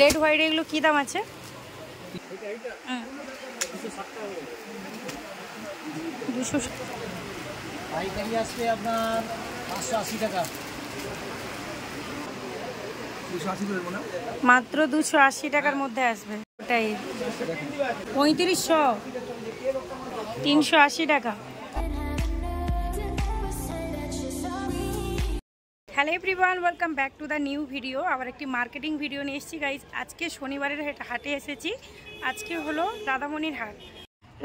Red white এগুলো কি দাম আছে? 200 পাইকারি আসবে আপনার 580 টাকা। মাত্র 280 টাকার মধ্যে আসবে। ওটাই 3500, 380 টাকা। Hello everyone, welcome back to the new video. আবার একটি মার্কেটিং ভিডিও নিয়ে এসেছি গাইজ। আজকে শনিবারের হাটে এসেছি। আজকে হলো রাধামণির হাট।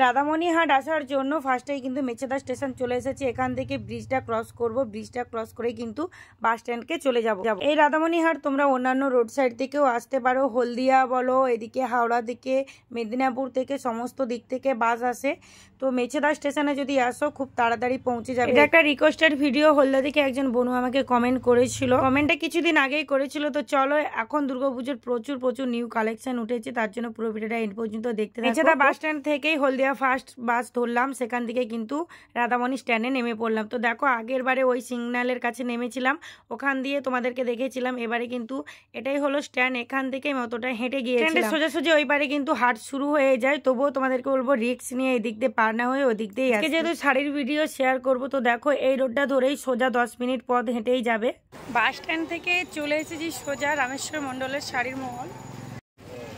রাধামণি হাট আসার জন্য ফার্স্টেই কিন্তু মেচেদা স্টেশন চলে এসেছি। এখান থেকে ব্রিজটা ক্রস করব, ব্রিজটা ক্রস করেই কিন্তু বাস স্ট্যান্ডকে চলে যাব। এই রাধামণি হাট তোমরা অন্যান্য রোড সাইড থেকেও আসতে পারো। হলদিয়া বলো, এদিকে হাওড়া দিকে, মেদিনীপুর থেকে, সমস্ত দিক থেকে বাস আসে। তো মেচেদা স্টেশনে যদি আসো খুব তাড়াতাড়ি পৌঁছে যাবে। এটা একটা রিকোয়েস্টেড ভিডিও। হলদিয়া থেকে একজন বোনু আমাকে কমেন্ট করেছিল, কমেন্টটা কিছুদিন আগেই করেছিল। তো চলো, এখন দুর্গাপুজোর প্রচুর নিউ কালেকশন উঠেছে, তার জন্য পুরো ভিডিওটা এন্ড পর্যন্ত দেখতে থাকো। মেচেদা বাস স্ট্যান্ড থেকেই হলদিয়া ফার্স্ট বাস ধরলাম, সেখান থেকে কিন্তু রাধামণি স্ট্যান্ডে নেমে পড়লাম। তো দেখো, আগের বারে ওই সিগন্যালের কাছে নেমেছিলাম, ওখান দিয়ে তোমাদেরকে দেখেছিলাম। এবারে কিন্তু এটাই হলো স্ট্যান্ড, এখান থেকে আমি অতটা হেঁটে গিয়েছিলাম। সোজাসুজি ওই পারে কিন্তু হাট শুরু হয়ে যায়। তবুও তোমাদেরকে বলবো রিস্ক নিয়ে এই দিক দিয়ে পার না হয়ে ওই দিক দিয়ে আজকে যেহেতু শাড়ির ভিডিও শেয়ার করবো, তো দেখো এই রোডটা ধরেই সোজা 10 মিনিট পথ হেঁটেই যাবে। বাস স্ট্যান্ড থেকে চলে এসেছি সোজা রামেশ্বর মণ্ডলের শাড়ির মহল।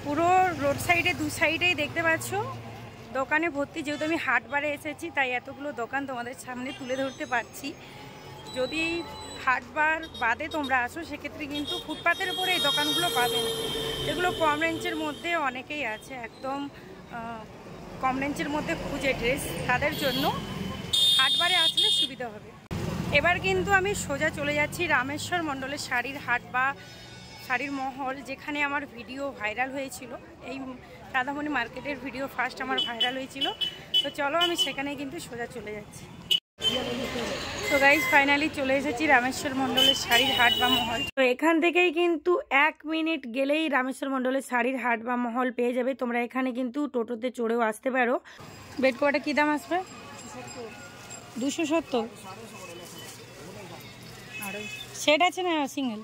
পুরো রোড সাইডে দু সাইডেই দেখতে পাচ্ছ দোকানে ভর্তি। যেহেতু আমি হাটবারে এসেছি তাই এতগুলো দোকান তোমাদের সামনে তুলে ধরতে পারছি। যদি হাটবার বাদে তোমরা আসো সেক্ষেত্রে কিন্তু ফুটপাতের উপরে এই দোকানগুলো পাবে না। এগুলো কম রেঞ্জের মধ্যে অনেকেই আছে, একদম কম রেঞ্জের মধ্যে খুঁজে ড্রেস, তাদের জন্য হাটবারে আসলে সুবিধা হবে। এবার কিন্তু আমি সোজা চলে যাচ্ছি রামেশ্বর মণ্ডলের শাড়ির হাট বা শাড়ির মহল, যেখানে আমার ভিডিও ভাইরাল হয়েছিল। এই রাধামণি মার্কেটের ভিডিও ফার্স্ট আমার ভাইরাল হয়েছিল। তো চলো, আমি সেখানে কিন্তু সোজা চলে যাচ্ছি। তো গাইজ ফাইনালি চলে এসেছি রামেশ্বর মণ্ডলের শাড়ির হাট বা মহল। তো এখান থেকেই কিন্তু 1 মিনিট গেলেই রামেশ্বর মণ্ডলের শাড়ির হাট বা মহল পেয়ে যাবে। তোমরা এখানে কিন্তু টোটোতে চড়েও আসতে পারো। বেড কভারটা কী দাম আসবে? 270। সেট আছে না সিঙ্গেল?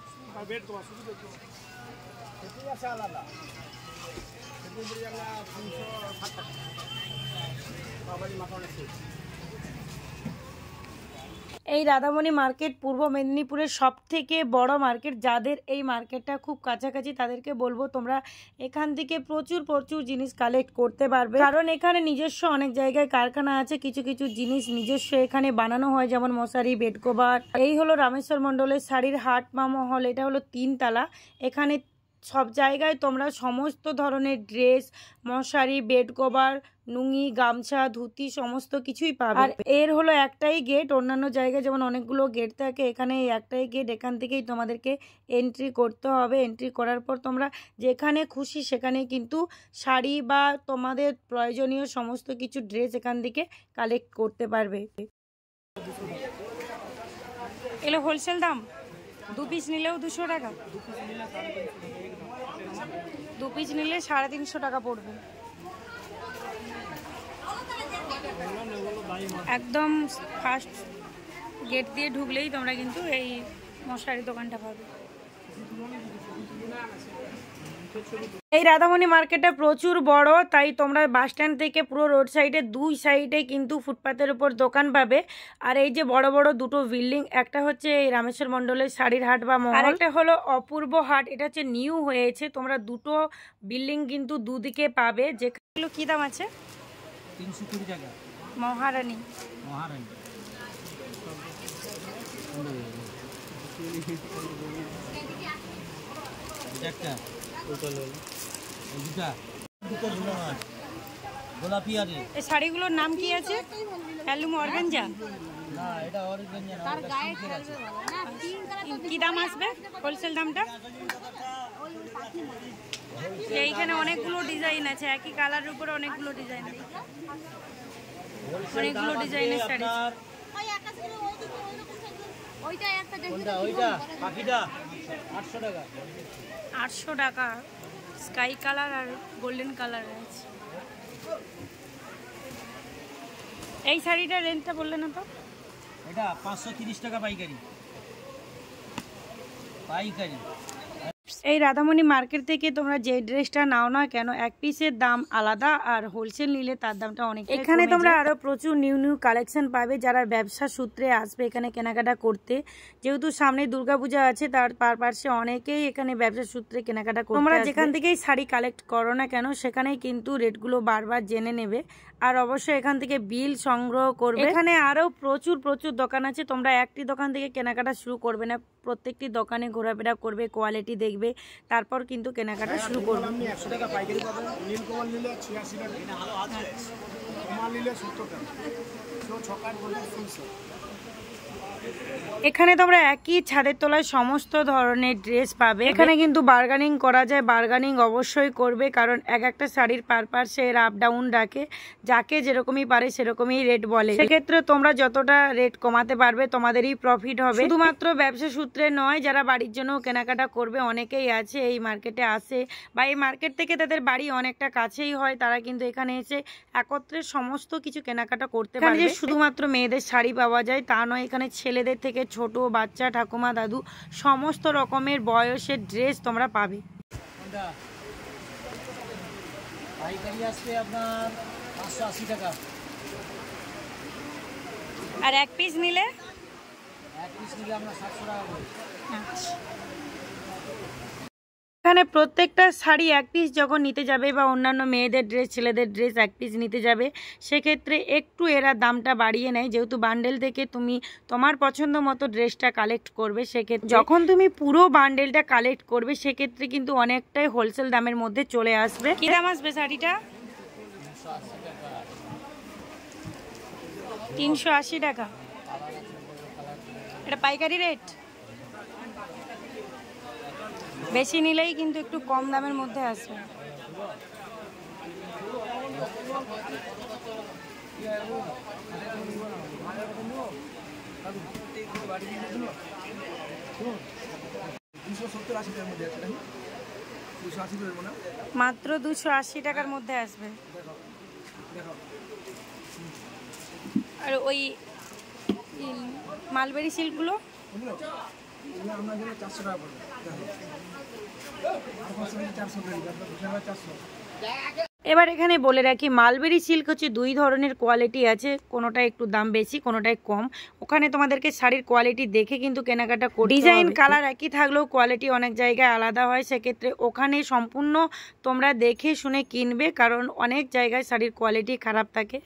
এই রাধামণি মার্কেট পূর্ব মেদিনীপুরের সব থেকে বড় মার্কেট। যাদের এই মার্কেটটা খুব কাছাকাছি তাদেরকে বলবো তোমরা এখান থেকে প্রচুর জিনিস কালেক্ট করতে পারবে, কারণ এখানে নিজস্ব অনেক জায়গায় কারখানা আছে। কিছু জিনিস নিজস্ব এখানে বানানো হয়, যেমন মশারি, বেড কভার। এই হলো রামেশ্বর মণ্ডলের শাড়ির হাট বা মহল। এটা হলো 3 তলা। এখানে সব জায়গায় তোমরা সমস্ত ধরনের ড্রেস, মশারি, বেড কভার, লুঙ্গি, গামছা, ধুতি সমস্ত কিছুই পাবে। আর এর হলো একটাই গেট। অন্যান্য জায়গায় যেমন অনেকগুলো গেট থাকে, এখানে একটাই গেট। এখান থেকেই তোমাদেরকে এন্ট্রি করতে হবে। এন্ট্রি করার পর তোমরা যেখানে খুশি সেখানে কিন্তু শাড়ি বা তোমাদের প্রয়োজনীয় সমস্ত কিছু ড্রেস এখান থেকে কালেক্ট করতে পারবে। এগুলো হোলসেল দাম, 2 পিস নিলেও 200 টাকা, 2 পিস নিলে 350 টাকা পড়বে। একদম ফার্স্ট গেট দিয়ে ঢুকলেই তোমরা কিন্তু এই মশারি দোকানটা পাবে। এই রাধামণি মার্কেটটা প্রচুর বড়, তাই তোমরা বাস স্ট্যান্ড থেকে পুরো রোড সাইডে 2 সাইডে কিন্তু ফুটপাতের উপর দোকান পাবে। আর এই যে বড় দুটো বিল্ডিং, একটা হচ্ছে এই রামেশ্বর মণ্ডলের শাড়ির হাট বা মহল, একটা হলো অপূর্ব হাট। এটা হচ্ছে নিউ হয়েছে। তোমরা দুটো বিল্ডিং কিন্তু দুদিকে পাবে। যেগুলো কি দাম আছে? 320 টাকা। মহারানী গোলাপি। আর এই শাড়িগুলোর নাম কি আছে? Handloom organza. না, এটা অর্গানজা না, এটা সিল্কের আছে। কি দাম আসবে হোলসেল দামটা? এইখানে অনেকগুলো ডিজাইন আছে, একই কালারের উপরে অনেকগুলো ডিজাইন আছে, অনেকগুলো ডিজাইনের শাড়ি। ওইটা পাখিটা 800 টাকা। 800 টাকা। স্কাই কালার আর গোল্ডেন কালার আছে। এই শাড়িটার রেঞ্জটা বললে না তো? এটা 530 টাকা পাইকারি। এই রাধামণি মার্কেট থেকে তোমরা যে ড্রেসটা নাও না কেন এক পিসের দাম আলাদা, আর হোলসেল নিলে তার দামটা অনেক। এখানে তোমরা আরো প্রচুর নিউ নিউ কালেকশন পাবে যারা ব্যবসা সূত্রে আসবে এখানে কেনাকাটা করতে। যেহেতু সামনে দুর্গাপূজা আছে তার পাশে অনেকেই এখানে ব্যবসা সূত্রে কেনাকাটা করতে। তোমরা যেখান থেকেই শাড়ি কালেক্ট করো না কেন সেখানেই কিন্তু রেটগুলো বারবার জেনে নেবে, আর অবশ্যই এখান থেকে বিল সংগ্রহ করবে। এখানে আরো প্রচুর দোকান আছে, তোমরা একটি দোকান থেকে কেনাকাটা শুরু করবে না, প্রত্যেকটি দোকানে ঘোরাফেরা করবে, কোয়ালিটি দেখবে, তারপর কিন্তু কেনাকাটা শুরু করবে। 100 টাকা পাইকারি পাবেন, নীলকমল নিলে 86 টাকা, ভালো আছে কমল নিলে 70 টাকা, তো ছকার বলতে ফুলছে। এখানে তোমরা একই ছাদের তলায় সমস্ত ধরনের ড্রেস পাবে। এখানে কিন্তু বার্গেনিং করা যায়, বার্গেনিং অবশ্যই করবে, কারণ এক একটা শাড়ির পারপাসে এর আপ ডাউন রাখে, যাকে যেরকমই পারে সেরকমই রেট বলে। সেক্ষেত্রে তোমরা যতটা রেট কমাতে পারবে তোমাদেরই প্রফিট হবে। শুধুমাত্র ব্যবসা সূত্রে নয়, যারা বাড়ির জন্য কেনাকাটা করবে অনেকেই আছে এই মার্কেটে আসে, বা এই মার্কেট থেকে তাদের বাড়ি অনেকটা কাছেই হয়, তারা কিন্তু এখানে এসে একত্রে সমস্ত কিছু কেনাকাটা করতে পারবে। শুধুমাত্র মেয়েদের শাড়ি পাওয়া যায় তা নয়, এখানে ছেলেদের থেকে ছোট বাচ্চা, ঠাকুমা, দাদু সমস্ত রকমের বয়সের ড্রেস তোমরা পাবে। পাইকারি আসবে আপনার 580 টাকা, আর এক পিস নিলে আমরা 700 টাকা করে। এখানে প্রত্যেকটা শাড়ি এক পিস যখন নিতে যাবে, বা অন্যান্য মেয়েদের ড্রেস, ছেলেদের ড্রেস এক পিস নিতে যাবে, সেক্ষেত্রে একটু এরা দামটা বাড়িয়ে নেয়, যেহেতু বান্ডেল থেকে তুমি তোমার পছন্দ মতো ড্রেসটা কালেক্ট করবে। সেক্ষেত্রে যখন তুমি পুরো বান্ডেলটা কালেক্ট করবে সেক্ষেত্রে কিন্তু অনেকটাই হোলসেল দামের মধ্যে চলে আসবে। কি দাম আসবে শাড়িটা? 380 টাকা। এটা পাইকারি রেট, বেশি নিলেই কিন্তু একটু কম দামের মধ্যে আসবে। মাত্র 280 টাকার মধ্যে আসবে। আর ওই মালবেরি সিল্কগুলো এবার এখানে বলে রাখি, মালবেরি সিল্ক হচ্ছে দুই ধরনের কোয়ালিটি আছে, কোনোটা একটু দাম বেশি, কোনোটাই কম। ওখানে তোমাদেরকে শাড়ির কোয়ালিটি দেখে কিন্তু কেনাকাটা করতে হবে। ডিজাইন কালার একই থাকলেও কোয়ালিটি অনেক জায়গায় আলাদা হয়, সেক্ষেত্রে ওখানে সম্পূর্ণ তোমরা দেখে শুনে কিনবে, কারণ অনেক জায়গায় শাড়ির কোয়ালিটি খারাপ থাকে,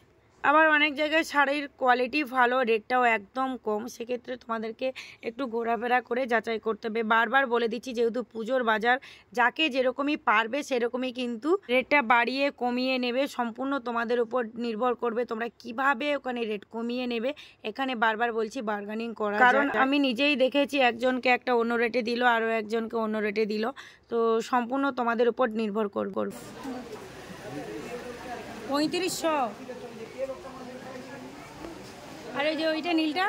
আবার অনেক জায়গায় শাড়ির কোয়ালিটি ভালো, রেটটাও একদম কম। সেক্ষেত্রে তোমাদেরকে একটু ঘোরাফেরা করে যাচাই করতে হবে। বারবার বলে দিচ্ছি, যেহেতু পুজোর বাজার, যাকে যেরকমই পারবে সেরকমই কিন্তু রেটটা বাড়িয়ে কমিয়ে নেবে, সম্পূর্ণ তোমাদের উপর নির্ভর করবে তোমরা কিভাবে ওখানে রেট কমিয়ে নেবে। এখানে বারবার বলছি বার্গেনিং করা, কারণ আমি নিজেই দেখেছি একজনকে একটা অন্য রেটে দিল, আরও একজনকে অন্য রেটে দিল, তো সম্পূর্ণ তোমাদের উপর নির্ভর করবে। 3500। আর এই যে ওইটা নীলটা